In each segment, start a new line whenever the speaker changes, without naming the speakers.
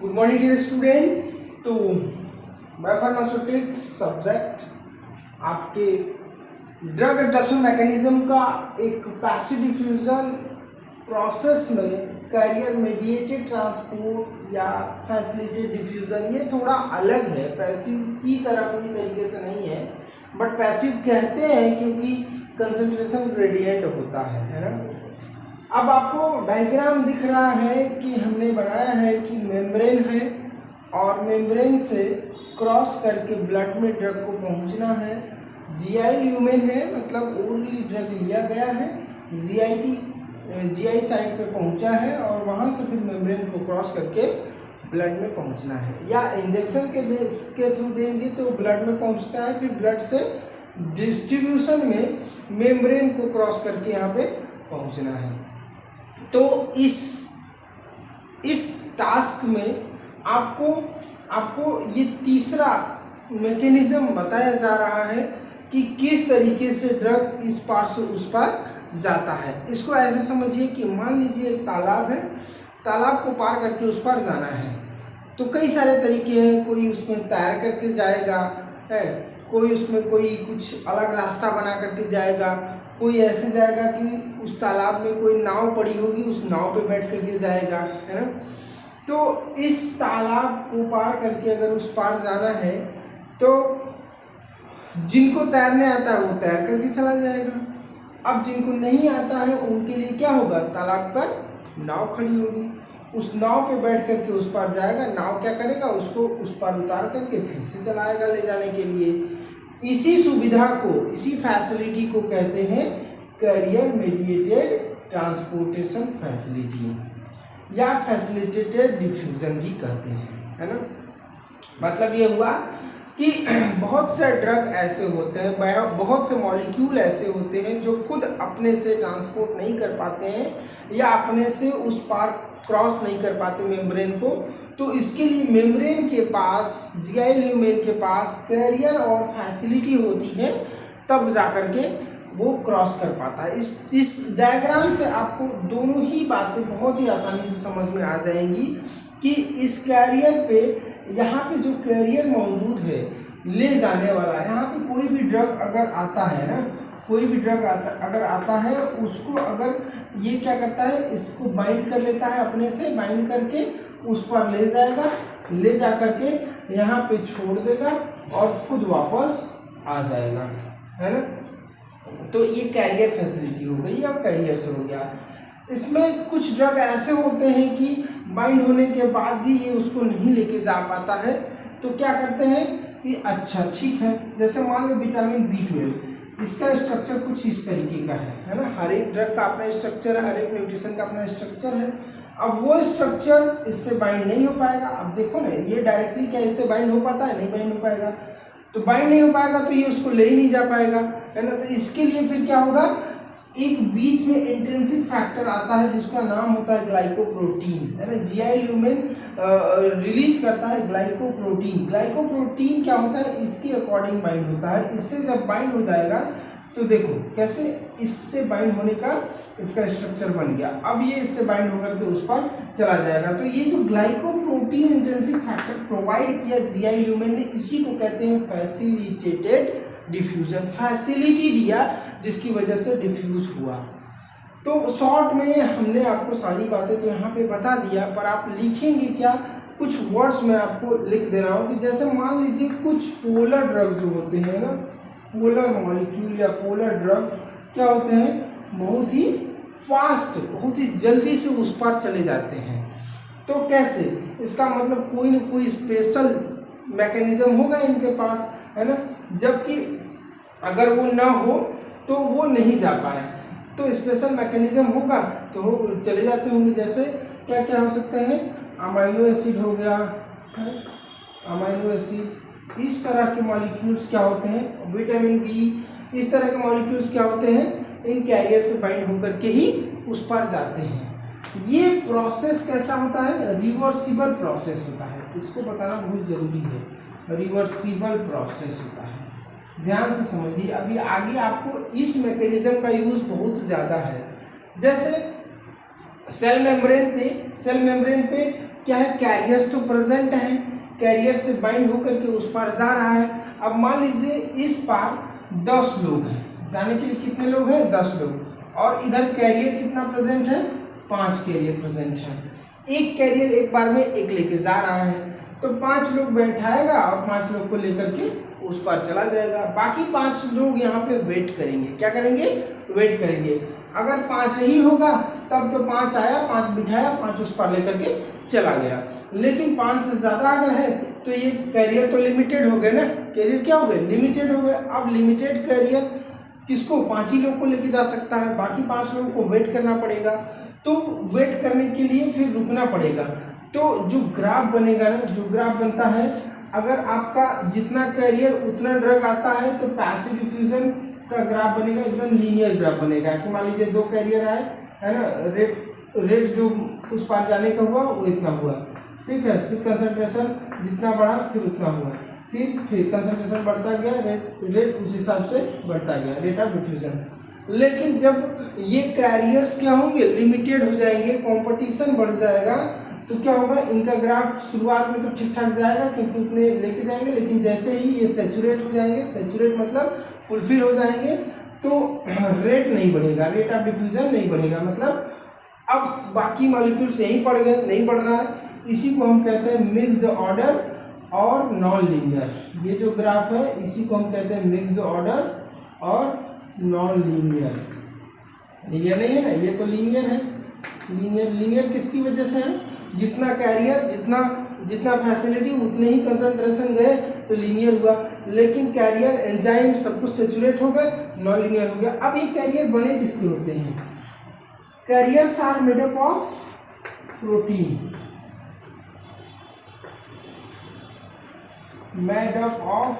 Good morning dear student. तो biopharmaceutics subject आपके drug absorption mechanism का एक पैसिव डिफ्यूजन प्रोसेस में कैरियर मेडिएटेड ट्रांसपोर्ट या फैसिलिटेटेड डिफ्यूजन, ये थोड़ा अलग है। पैसिव की तरह पूरी तरीके से नहीं है, बट पैसिव कहते हैं क्योंकि कंसंट्रेशन ग्रेडियंट होता है ना। अब आपको डायग्राम दिख रहा है कि हमने बनाया है कि मेम्ब्रेन है और मेम्ब्रेन से क्रॉस करके ब्लड में ड्रग को पहुंचना है। जीआई ल्यूमेन है, मतलब ओरली ड्रग लिया गया है, जीआई साइट पे पहुंचा है और वहां से फिर मेम्ब्रेन को क्रॉस करके ब्लड में पहुंचना है, या इंजेक्शन के थ्रू देंगे तो ब्लड में पहुंचता है, फिर ब्लड से डिस्ट्रीब्यूशन में मेम्ब्रेन को क्रॉस करके यहाँ पे पहुंचना है। तो इस टास्क में आपको ये तीसरा मैकेनिज्म बताया जा रहा है कि किस तरीके से ड्रग इस पार से उस पार जाता है। इसको ऐसे समझिए कि मान लीजिए एक तालाब है, तालाब को पार करके उस पार जाना है तो कई सारे तरीके हैं। कोई उसमें तैर करके जाएगा है, कोई उसमें कोई कुछ अलग रास्ता बना करके जाएगा, कोई ऐसे जाएगा कि उस तालाब में कोई नाव पड़ी होगी, उस नाव पे बैठ करके जाएगा, है ना। तो इस तालाब को पार करके अगर उस पार जाना है तो जिनको तैरने आता है वो तैर करके चला जाएगा। अब जिनको नहीं आता है उनके लिए क्या होगा, तालाब पर नाव खड़ी होगी, उस नाव पे बैठ करके उस पार जाएगा। नाव क्या करेगा, उसको उस पार उतार करके फिर से चलाएगा ले जाने के लिए। इसी सुविधा को, इसी फैसिलिटी को कहते हैं कैरियर मेडिएटेड ट्रांसपोर्टेशन फैसिलिटी या फैसिलिटेटेड डिफ्यूजन भी कहते हैं, है ना। मतलब ये हुआ कि बहुत से ड्रग ऐसे होते हैं, बहुत से मॉलिक्यूल ऐसे होते हैं जो खुद अपने से ट्रांसपोर्ट नहीं कर पाते हैं या अपने से उस पार क्रॉस नहीं कर पाते मेम्ब्रेन को। तो इसके लिए मेम्ब्रेन के पास, जीआई ल्यूमेन के पास कैरियर और फैसिलिटी होती है, तब जाकर के वो क्रॉस कर पाता है। इस डायग्राम से आपको दोनों ही बातें बहुत ही आसानी से समझ में आ जाएंगी कि इस कैरियर पे, यहाँ पे जो कैरियर मौजूद है ले जाने वाला, यहाँ पे कोई भी ड्रग अगर आता है ना, कोई भी ड्रग अगर आता है उसको अगर ये क्या करता है, इसको बाइंड कर लेता है, अपने से बाइंड करके उस पर ले जाएगा, ले जा करके यहाँ पे छोड़ देगा और खुद वापस आ जाएगा, है ना। तो ये कैरियर फैसिलिटी हो गई और कैरियर से हो गया। इसमें कुछ ड्रग ऐसे होते हैं कि बाइंड होने के बाद भी ये उसको नहीं लेके जा पाता है, तो क्या करते हैं कि अच्छा ठीक है, जैसे मान लो विटामिन B12, इसका स्ट्रक्चर कुछ इस तरीके का है ना। हर एक ड्रग का अपना स्ट्रक्चर है, हर एक न्यूट्रिशन का अपना स्ट्रक्चर है। अब वो स्ट्रक्चर इससे बाइंड नहीं हो पाएगा। अब देखो ना, ये डायरेक्टली क्या इससे बाइंड हो पाता है, नहीं बाइंड हो पाएगा। तो बाइंड नहीं हो पाएगा तो ये उसको ले ही नहीं जा पाएगा, है ना। तो इसके लिए फिर क्या होगा, एक बीच में इंट्रिंसिक फैक्टर आता है जिसका नाम होता है ग्लाइकोप्रोटीन, है ना। जीआई ल्यूमेन रिलीज करता है ग्लाइकोप्रोटीन। ग्लाइकोप्रोटीन क्या होता है, इसके अकॉर्डिंग बाइंड होता है। इससे जब बाइंड हो जाएगा तो देखो कैसे इससे बाइंड होने का इसका स्ट्रक्चर बन गया। अब ये इससे बाइंड होकर के उस पर चला जाएगा। तो ये जो ग्लाइकोप्रोटीन इंट्रिंसिक फैक्टर प्रोवाइड किया जीआई ल्यूमेन ने, इसी को कहते हैं फैसिलिटेटेड डिफ्यूजन। फैसिलिटी दिया जिसकी वजह से डिफ्यूज हुआ। तो शॉर्ट में हमने आपको सारी बातें तो यहाँ पे बता दिया, पर आप लिखेंगे क्या, कुछ वर्ड्स मैं आपको लिख दे रहा हूँ कि जैसे मान लीजिए कुछ पोलर ड्रग जो होते हैं ना, पोलर मॉलिक्यूल या पोलर ड्रग क्या होते हैं, बहुत ही फास्ट, बहुत ही जल्दी से उस पार चले जाते हैं। तो कैसे, इसका मतलब कोई ना कोई स्पेशल मैकेनिज्म होगा इनके पास, है ना। जबकि अगर वो ना हो तो वो नहीं जा पाए, तो स्पेशल मैकेनिज्म होगा तो वो चले जाते होंगे। जैसे क्या क्या हो सकते हैं, अमाइनो एसिड हो गया, अमाइनो एसिड, इस तरह के मॉलिक्यूल्स क्या होते हैं, विटामिन B, इस तरह के मॉलिक्यूल्स क्या होते हैं, इन कैरियर से बाइंड होकर के ही उस पर जाते हैं। ये प्रोसेस कैसा होता है, रिवर्सिबल प्रोसेस होता है। इसको बताना बहुत जरूरी है, रिवर्सिबल प्रोसेस होता है, ध्यान से समझिए। अभी आगे आपको इस मैकेनिज्म का यूज बहुत ज़्यादा है। जैसे सेल मेम्ब्रेन पे क्या है, कैरियर्स तो प्रेजेंट है, कैरियर से बाइंड होकर के उस पार जा रहा है। अब मान लीजिए इस पार 10 लोग हैं, जाने के लिए कितने लोग हैं, 10 लोग, और इधर कैरियर कितना प्रेजेंट है, 5 कैरियर प्रेजेंट है। एक कैरियर एक बार में एक लेके जा रहा है, तो 5 लोग बैठाएगा और 5 लोग को लेकर के उस पार चला जाएगा। बाकी 5 लोग यहाँ पे वेट करेंगे, क्या करेंगे, वेट करेंगे। अगर 5 ही होगा तब तो 5 आया, 5 बिठाया, 5 उस पार लेकर के चला गया। लेकिन 5 से ज़्यादा अगर है तो ये कैरियर तो लिमिटेड हो गए ना, कैरियर क्या हो गए, लिमिटेड हो गए। अब लिमिटेड कैरियर किसको, 5 ही लोग को लेके जा सकता है, बाकी 5 लोगों को वेट करना पड़ेगा। तो वेट करने के लिए फिर रुकना पड़ेगा। तो जो ग्राफ बनेगा ना, जो ग्राफ बनता है, अगर आपका जितना कैरियर उतना ड्रग आता है तो पैसिव डिफ्यूजन का ग्राफ बनेगा, एकदम लीनियर ग्राफ बनेगा कि मान लीजिए 2 कैरियर आए, है ना, रेट जो उस पार जाने का हुआ वो इतना हुआ, ठीक है। फिर कंसंट्रेशन जितना बढ़ा फिर उतना हुआ, फिर कंसंट्रेशन बढ़ता गया, रेट उस हिसाब से बढ़ता गया, रेट ऑफ डिफ्यूजन। लेकिन जब ये कैरियर्स क्या होंगे, लिमिटेड हो जाएंगे, कंपटीशन बढ़ जाएगा, तो क्या होगा, इनका ग्राफ शुरुआत में तो ठीक ठाक जाएगा क्योंकि उतने लेके जाएंगे, लेकिन जैसे ही ये सैचुरेट हो जाएंगे, सैचुरेट मतलब फुलफिल हो जाएंगे, तो रेट नहीं बढ़ेगा, रेट ऑफ डिफ्यूजन नहीं बढ़ेगा। मतलब अब बाकी मॉलिक्यूल्स यहीं पड़ गए, नहीं बढ़ रहा है। इसी को हम कहते हैं मिक्स्ड ऑर्डर और नॉन लीनियर। ये जो ग्राफ है इसी को हम कहते हैं मिक्स्ड ऑर्डर और नॉन लीनियर। लीनियर नहीं है ना, ये तो लीनियर है। लीनियर किसकी वजह से है, जितना कैरियर जितना फैसिलिटी उतने ही कंसंट्रेशन गए तो लीनियर हुआ। लेकिन कैरियर एंजाइम सब कुछ सेचुरेट हो गए, नॉन लीनियर हो गया। अब ये कैरियर बने किसके होते हैं, carriers are made up of protein, made up of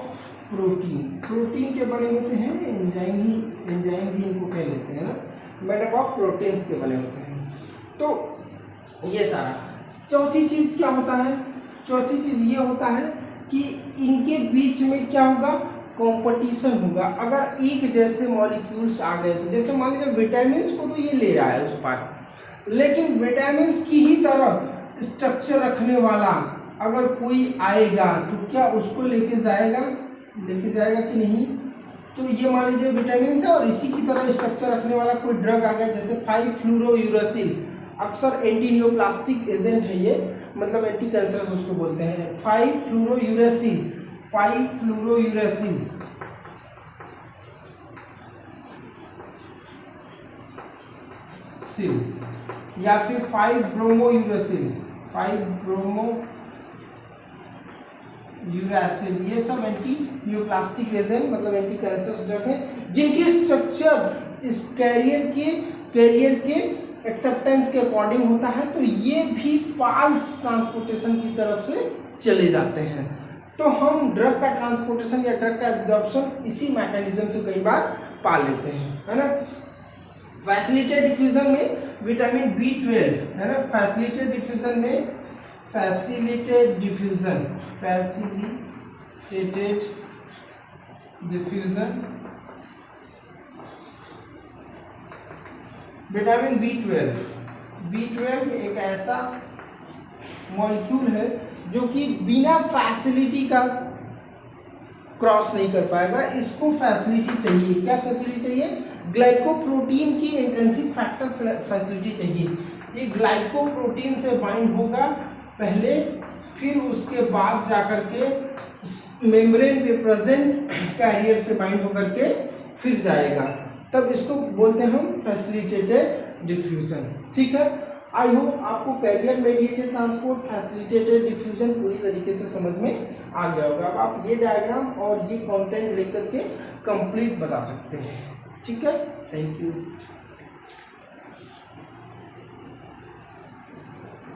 protein के बने होते हैं, एंजाइम भी इनको कह लेते हैं ना, मेड अप ऑफ प्रोटीन्स के बने होते हैं। तो ये सारा। चौथी चीज क्या होता है, चौथी चीज ये होता है कि इनके बीच में क्या होगा, कंपटीशन होगा। अगर एक जैसे मॉलिक्यूल्स आ गए तो जैसे मान लीजिए विटामिन्स को तो ये ले रहा है उस पार, लेकिन विटामिन्स की ही तरह स्ट्रक्चर रखने वाला अगर कोई आएगा तो क्या उसको लेके जाएगा कि नहीं। तो ये मान लीजिए विटामिन है और इसी की तरह स्ट्रक्चर रखने वाला कोई ड्रग आ गया, जैसे 5-फ्लूरोयूरेसिल, अक्सर एंटी नियोप्लास्टिक एजेंट है ये, मतलब एंटी कैंसरस उसको बोलते हैं। 5-फ्लूरोयूरेसिल या फिर 5-ब्रोमोयूरेसिल, ये सब एंटी नियोप्लास्टिक एजेंट मतलब एंटी कैंसरस ड्रग है, जिनकी स्ट्रक्चर इस कैरियर के एक्सेप्टेंस के अकॉर्डिंग होता है। तो ये भी फाल्स ट्रांसपोर्टेशन की तरफ से चले जाते हैं। तो हम ड्रग का ट्रांसपोर्टेशन या ड्रग का एब्जॉर्प्शन इसी मैकेनिज्म से कई बार पा लेते हैं, है ना। फैसिलिटेटेड डिफ्यूजन में विटामिन B12, है ना, फैसिलिटेटेड डिफ्यूजन विटामिन B12 एक ऐसा मॉलिक्यूल है जो कि बिना फैसिलिटी का क्रॉस नहीं कर पाएगा, इसको फैसिलिटी चाहिए। क्या फैसिलिटी चाहिए, ग्लाइकोप्रोटीन की इंट्रिंसिक फैक्टर फैसिलिटी चाहिए। ये ग्लाइकोप्रोटीन से बाइंड होगा पहले, फिर उसके बाद जाकर के मेम्ब्रेन पे प्रेजेंट कैरियर से बाइंड होकर के फिर जाएगा, तब इसको बोलते हैं हम फैसिलिटेटेड डिफ्यूजन। ठीक है, आई होप आपको carrier mediated transport, facilitated diffusion पूरी तरीके से समझ में आ गया होगा। अब आप ये डायग्राम और ये कंटेंट लेकर के कंप्लीट बता सकते हैं। ठीक है, थैंक यू।